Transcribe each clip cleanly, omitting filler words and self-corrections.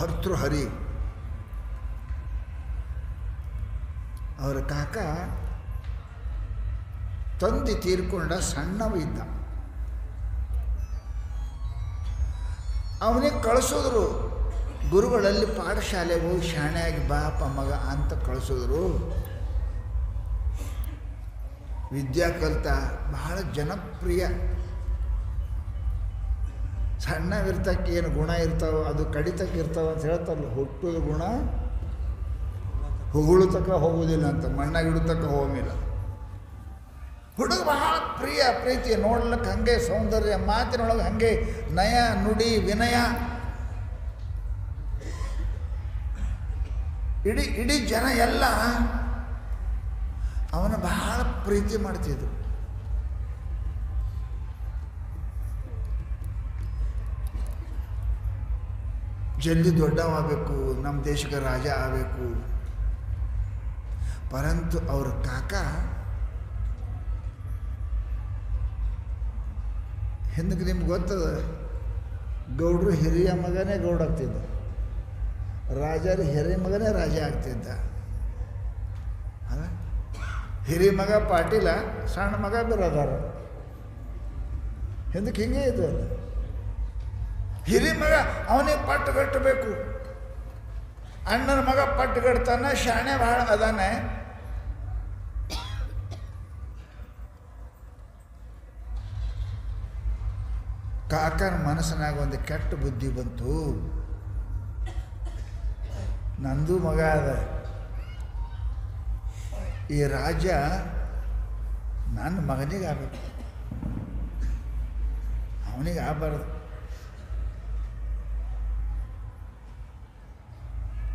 ಭರ್ತೃಹರಿ ಅವರ ಕಾಕ ತಂದೆ ತೀರ್ಕೊಂಡ ಸಣ್ಣವ ಇದ್ದ. ಅವನಿಗೆ ಕಳಿಸಿದ್ರು ಗುರುಗಳಲ್ಲಿ, ಪಾಠಶಾಲೆಗೆ ಹೋಗಿ ಶಾಣೆಯಾಗಿ ಬಾಪ ಮಗ ಅಂತ ಕಳಿಸಿದ್ರು. ವಿದ್ಯಾ ಕಲಿತ ಬಹಳ ಜನಪ್ರಿಯ. ಸಣ್ಣವಿರ್ತಕ್ಕೆ ಏನು ಗುಣ ಇರ್ತಾವೆ ಅದು ಕಡಿತಕ್ಕೆ ಇರ್ತಾವೆ ಅಂತ ಹೇಳ್ತಾರಲ್ಲ, ಹುಟ್ಟುದ ಗುಣ ಹೊಗಳುತಕ್ಕ ಹೋಗುವುದಿಲ್ಲ ಅಂತ, ಮಣ್ಣಾಗಿಡುತ್ತಕ್ಕ ಹೋಗಂಗಿಲ್ಲ. ಹುಡುಗ ಬಹಳ ಪ್ರೀತಿ, ನೋಡ್ಲಿಕ್ಕೆ ಹಾಗೆ ಸೌಂದರ್ಯ, ಮಾತಿನೊಳಗೆ ಹಾಗೆ ನಯ ನುಡಿ ವಿನಯ. ಇಡೀ ಜನ ಎಲ್ಲ ಅವನ ಬಹಳ ಪ್ರೀತಿ ಮಾಡ್ತಿದ್ರು. ಜಲ್ದಿ ದೊಡ್ಡವಾಗಬೇಕು, ನಮ್ಮ ದೇಶಕ್ಕೆ ರಾಜ ಆಗಬೇಕು. ಪರಂತು ಅವ್ರ ಕಾಕ ಹಿಂದಕ್ಕೆ ನಿಮ್ಗೆ ಗೊತ್ತದ, ಗೌಡ್ರು ಹಿರಿಯ ಮಗನೇ ಗೌಡ ಆಗ್ತಿದ್ದ, ರಾಜರು ಹಿರಿಯ ಮಗನೇ ರಾಜ ಆಗ್ತಿದ್ದ. ಅಲ್ಲ, ಹಿರಿಯ ಮಗ ಪಾಟೀಲ, ಸಣ್ಣ ಮಗ ಬಿರಾದಾರ. ಹಿಂದಕ್ಕೆ ಹಿಂಗೆ ಇದು ಅಲ್ಲ, ಹಿರಿಯ ಮಗ ಅವನಿಗೆ ಪಟ್ಟು ಕಟ್ಟಬೇಕು, ಅಣ್ಣನ ಮಗ ಪಟ್ಟು ಕಟ್ತಾನೆ, ಶಾಣೆ ಭಾಳ ಅದಾನೆ. ಕಾಕನ ಮನಸ್ಸಿನಾಗ ಒಂದು ಕೆಟ್ಟ ಬುದ್ಧಿ ಬಂತು, ನಂದು ಮಗ ಅದ, ಈ ರಾಜ್ಯ ನನ್ನ ಮಗನಿಗೆ ಆಗಬೇಕು, ಅವನಿಗೆ ಆಗಬಾರ್ದು.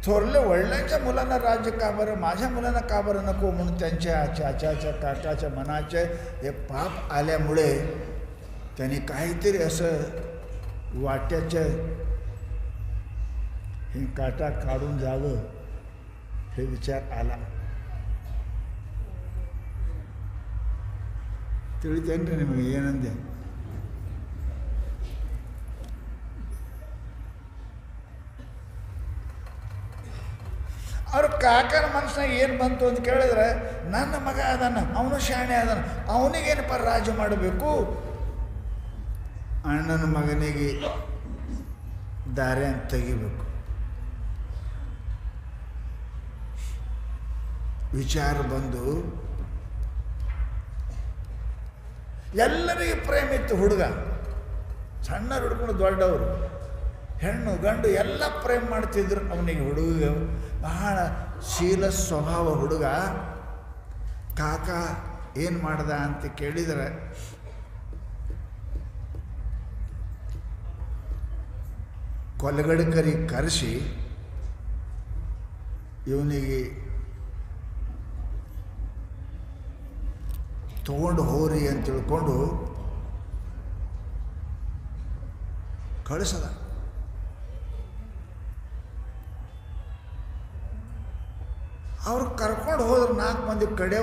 थोरले वडिलांच्या मुलांना राज्य का बरं, माझ्या मुलांना का बरं नको, म्हणून त्यांच्या चाचाच्या काकाच्या मनाचे हे पाप आल्यामुळे त्यांनी काहीतरी असं वाट्याचं हे काटा काढून जावं हे विचार आला. ತಿಳಿತೇನ್ರಿ ನಿಮಗೆ ಏನಂದೆ? ಅವ್ರ ಕಾಕನ ಮನಸ್ಸಿನಾಗ ಏನು ಬಂತು ಅಂತ ಕೇಳಿದ್ರೆ, ನನ್ನ ಮಗ ಅದಾನ, ಅವನು ಶಾಣೆ ಅದಾನ, ಅವನಿಗೇನಪ್ಪ ರಾಜ್ಯ ಮಾಡಬೇಕು, ಅಣ್ಣನ ಮಗನಿಗೆ ದಾರಿ ಅಂತ ತೆಗಿಬೇಕು. ವಿಚಾರ ಬಂದು ಎಲ್ಲರಿಗೆ ಪ್ರೇಮ ಇತ್ತು. ಹುಡುಗ ಸಣ್ಣ ಹುಡುಗರು ದೊಡ್ಡವರು, ಹೆಣ್ಣು ಗಂಡು ಎಲ್ಲ ಪ್ರೇಮ ಮಾಡ್ತಿದ್ರು ಅವನಿಗೆ. ಹುಡುಗ ಬಹಳ ಶೀಲ ಸ್ವಭಾವ ಹುಡುಗ. ಕಾಕ ಏನು ಮಾಡ್ದ ಅಂತ ಕೇಳಿದರೆ, ಕೊಲಗಡಕರಿ ಕರೆಸಿ ಇವನಿಗೆ ತಗೊಂಡು ಹೋರಿ ಅಂತ ತಿಳ್ಕೊಂಡು ಕಳಿಸದ. ಅವ್ರು ಕರ್ಕೊಂಡು ಹೋದ್ರೆ 4 ಮಂದಿ ಕಡೆ